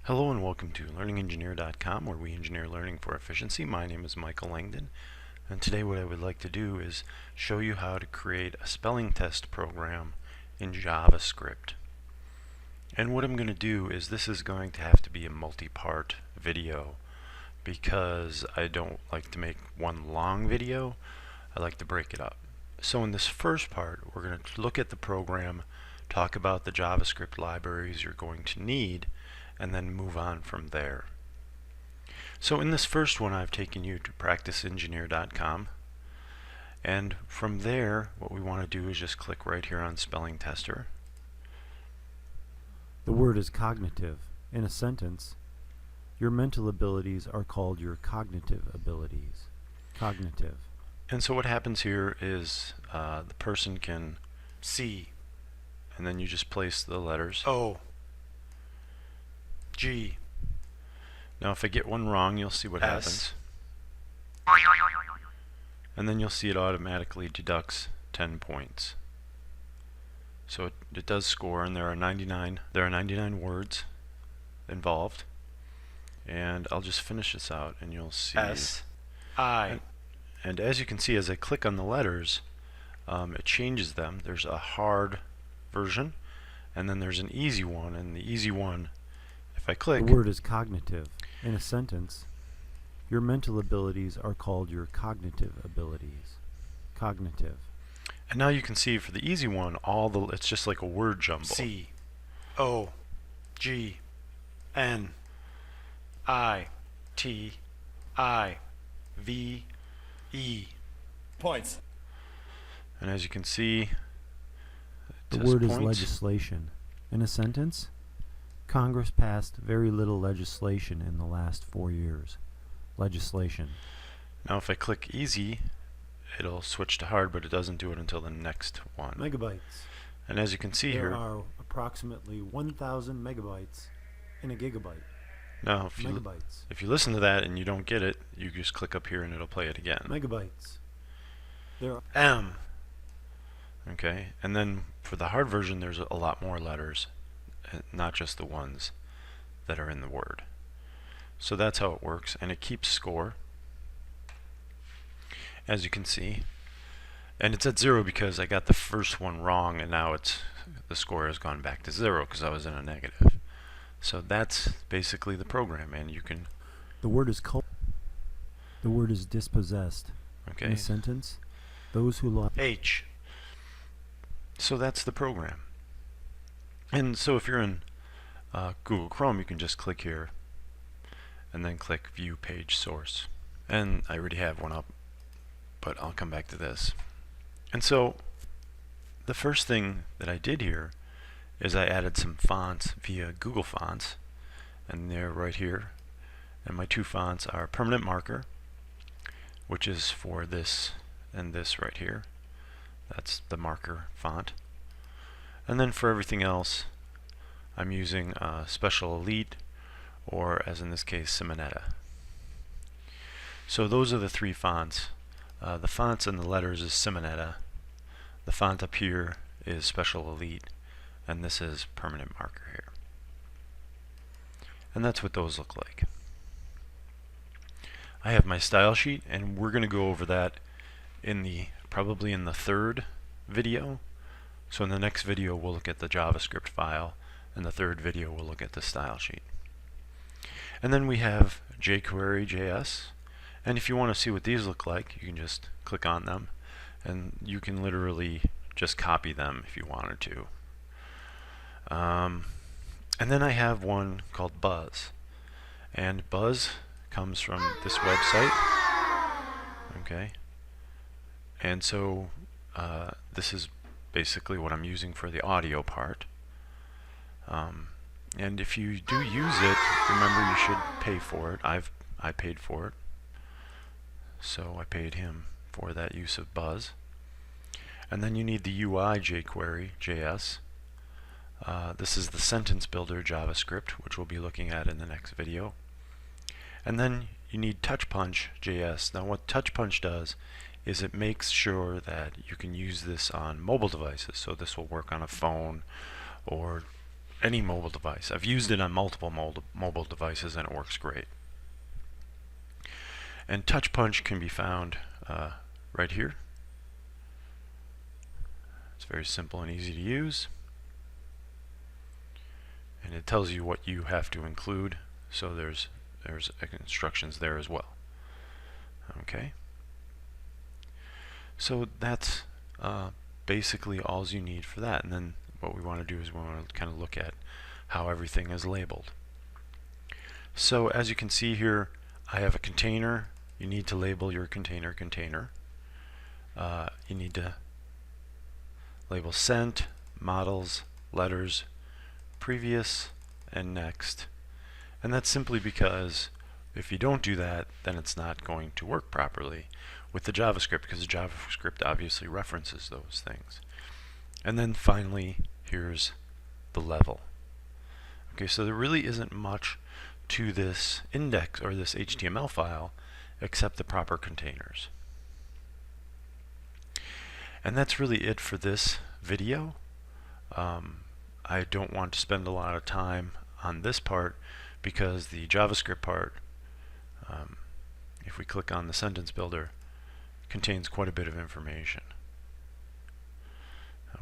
Hello and welcome to LearningEngineer.com, where we engineer learning for efficiency. My name is Michael Langdon, and today what I would like to do is show you how to create a spelling test program in JavaScript. And what I'm going to do is this is going to have to be a multi-part video because I don't like to make one long video. I like to break it up. So in this first part, we're going to look at the program, talk about the JavaScript libraries you're going to need, and then move on from there. So in this first one, I've taken you to practiceengineer.com, and from there what we want to do is just click right here on Spelling Tester. The word is cognitive. In a sentence, your mental abilities are called your cognitive abilities. Cognitive. And so what happens here is the person can see, and then you just place the letters O, G. Now if I get one wrong, you'll see what happens. And then you'll see it automatically deducts 10 points. So it does score, and there are 99 words involved. And I'll just finish this out and you'll see S, I. And as you can see, as I click on the letters, it changes them. There's a hard version, and then there's an easy one, and the easy one, if I click, the word is cognitive. In a sentence, your mental abilities are called your cognitive abilities. Cognitive. and now you can see for the easy one, it's just like a word jumble. C, O, G, N, I, T, I, V, E. Points. And as you can see, The word is legislation. In a sentence, Congress passed very little legislation in the last 4 years. Legislation. Now if I click easy, it'll switch to hard, but it doesn't do it until the next one. Megabytes. And as you can see There here, are approximately 1,000 megabytes in a gigabyte. now Megabytes. if you listen to that and you don't get it, you just click up here and it'll play it again. Megabytes. There are M. Okay, and then for the hard version, there's a lot more letters, not just the ones that are in the word. So that's how it works, and it keeps score, as you can see. And it's at 0 because I got the first one wrong, and now the score has gone back to 0 because I was in a negative. So that's basically the program, and you can. The word is The word is dispossessed. Okay. In a sentence, those who lost. H. So that's the program. And so if you're in Google Chrome, you can just click here and then click View Page Source. And I already have one up, but I'll come back to this. And so the first thing that I did here is I added some fonts via Google Fonts, and they're right here. And my two fonts are Permanent Marker, which is for this and this right here. That's the marker font. And then for everything else, I'm using Special Elite, or as in this case, Simonetta. So those are the three fonts. The fonts and the letters is Simonetta. The font up here is Special Elite, and this is Permanent Marker here. And that's what those look like. I have my style sheet, and we're going to go over that probably in the third video. So in the next video we'll look at the JavaScript file, and the third video we'll look at the style sheet. And then we have jQuery.js, and if you want to see what these look like, you can just click on them, and you can literally just copy them if you wanted to. And then I have one called Buzz, and Buzz comes from this website. Okay. And so this is basically what I'm using for the audio part. And if you do use it, remember you should pay for it. I paid for it. So I paid him for that use of Buzz. And then you need the UI jQuery.js. This is the sentence builder JavaScript, which we'll be looking at in the next video. And then you need TouchPunch.js. Now what TouchPunch does is it makes sure that you can use this on mobile devices. So this will work on a phone or any mobile device. I've used it on multiple mobile devices and it works great. And Touch Punch can be found right here. It's very simple and easy to use. And it tells you what you have to include, so there's instructions there as well. Okay. So that's basically all you need for that. And then what we want to do is we want to kind of look at how everything is labeled. So as you can see here, I have a container. You need to label your container. You need to label sent, models, letters, previous, and next. And that's simply because if you don't do that, then it's not going to work properly with the JavaScript, because the JavaScript obviously references those things. And then finally, here's the level. Okay, so there really isn't much to this index or this HTML file except the proper containers. And that's really it for this video. I don't want to spend a lot of time on this part because the JavaScript part, if we click on the sentence builder, contains quite a bit of information.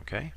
Okay?